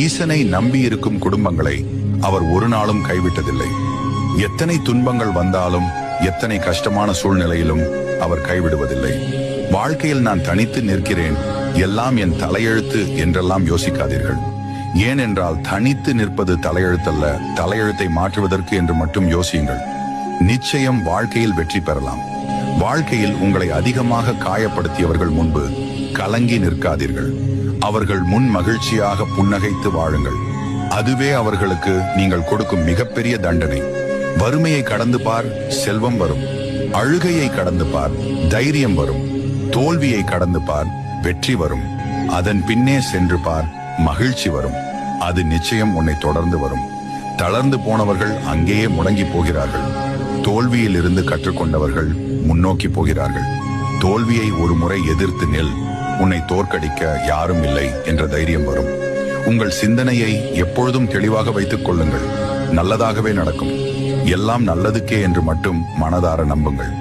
ஈசனை நம்பியிருக்கும் குடும்பங்களை அவர் ஒரு நாளும் கைவிட்டதில்லை. எத்தனை துன்பங்கள் வந்தாலும், எத்தனை கஷ்டமான சூழ்நிலையிலும் அவர் கைவிடுவதில்லை. வாழ்க்கையில் நான் தனித்து நிற்கிறேன், எல்லாம் என் தலையெழுத்து என்றெல்லாம் யோசிக்காதீர்கள். ஏனென்றால் தனித்து நிற்பது தலையெழுத்தல்ல, தலையெழுத்தை மாற்றுவதற்கு என்று மட்டும் யோசியுங்கள். நிச்சயம் வாழ்க்கையில் வெற்றி பெறலாம். வாழ்க்கையில் உங்களை அதிகமாக காயப்படுத்தியவர்கள் முன்பு கலங்கி நிற்காதீர்கள். அவர்கள் முன் மகிழ்ச்சியாக புன்னகைத்து வாழுங்கள். அதுவே அவர்களுக்கு நீங்கள் கொடுக்கும் மிகப்பெரிய தண்டனை. வறுமையை கடந்து பார், செல்வம் வரும். அழுகையை கடந்து பார், தைரியம் வரும். தோல்வியை கடந்து பார், வெற்றி வரும். அதன் பின்னே சென்று பார், மகிழ்ச்சி வரும். அது நிச்சயம் உன்னை தொடர்ந்து வரும். தளர்ந்து போனவர்கள் அங்கேயே முடங்கி போகிறார்கள். தோல்வியில் இருந்து கற்றுக்கொண்டவர்கள் முன்னோக்கி போகிறார்கள். தோல்வியை ஒரு முறை எதிர்த்து நில், உன்னை தோற்கடிக்க யாரும் இல்லை என்ற தைரியம் வரும். உங்கள் சிந்தனையை எப்பொழுதும் தெளிவாக வைத்துக் கொள்ளுங்கள். நல்லதாகவே நடக்கும். எல்லாம் நல்லதுக்கே என்று மட்டும் மனதார நம்புங்கள்.